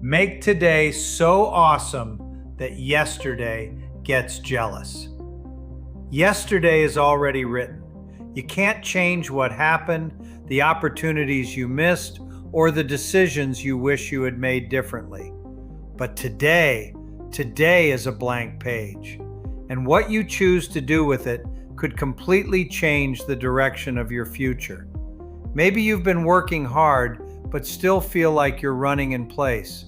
Make today so awesome that yesterday gets jealous. Yesterday is already written. You can't change what happened, the opportunities you missed, or the decisions you wish you had made differently. But today is a blank page. And what you choose to do with it could completely change the direction of your future. Maybe you've been working hard, but still feel like you're running in place.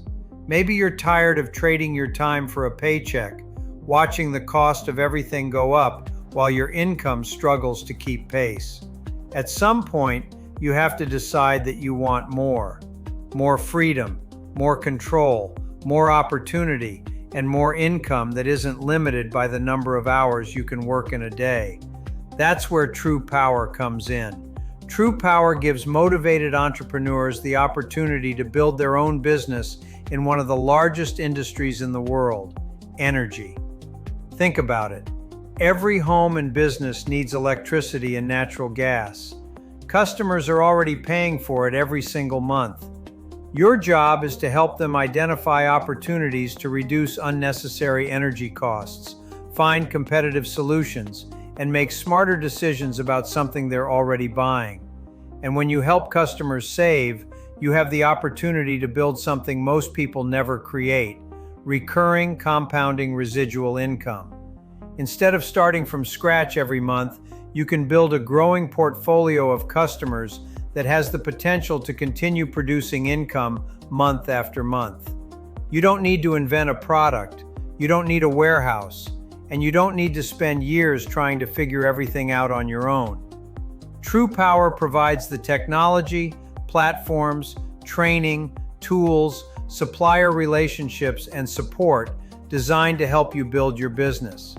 Maybe you're tired of trading your time for a paycheck, watching the cost of everything go up while your income struggles to keep pace. At some point, you have to decide that you want more freedom, more control, more opportunity, and more income that isn't limited by the number of hours you can work in a day. That's where TruPowur comes in. TruPowur gives motivated entrepreneurs the opportunity to build their own business in one of the largest industries in the world, energy. Think about it. Every home and business needs electricity and natural gas. Customers are already paying for it every single month. Your job is to help them identify opportunities to reduce unnecessary energy costs, find competitive solutions, and make smarter decisions about something they're already buying. And when you help customers save, you have the opportunity to build something most people never create: recurring, compounding residual income. Instead of starting from scratch every month, you can build a growing portfolio of customers that has the potential to continue producing income month after month. You don't need to invent a product, you don't need a warehouse, and you don't need to spend years trying to figure everything out on your own. TruPowur provides the technology, platforms, training, tools, supplier relationships, and support designed to help you build your business.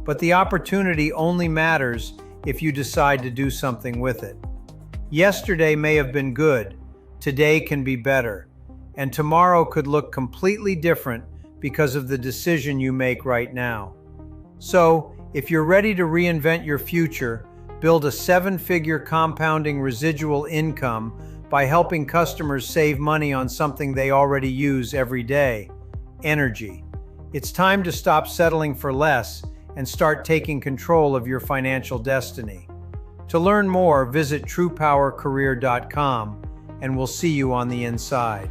But the opportunity only matters if you decide to do something with it. Yesterday may have been good, today can be better, and tomorrow could look completely different because of the decision you make right now. So, if you're ready to reinvent your future, build a 7-figure compounding residual income by helping customers save money on something they already use every day: energy. It's time to stop settling for less and start taking control of your financial destiny. To learn more, visit TruPowerCareer.com, and we'll see you on the inside.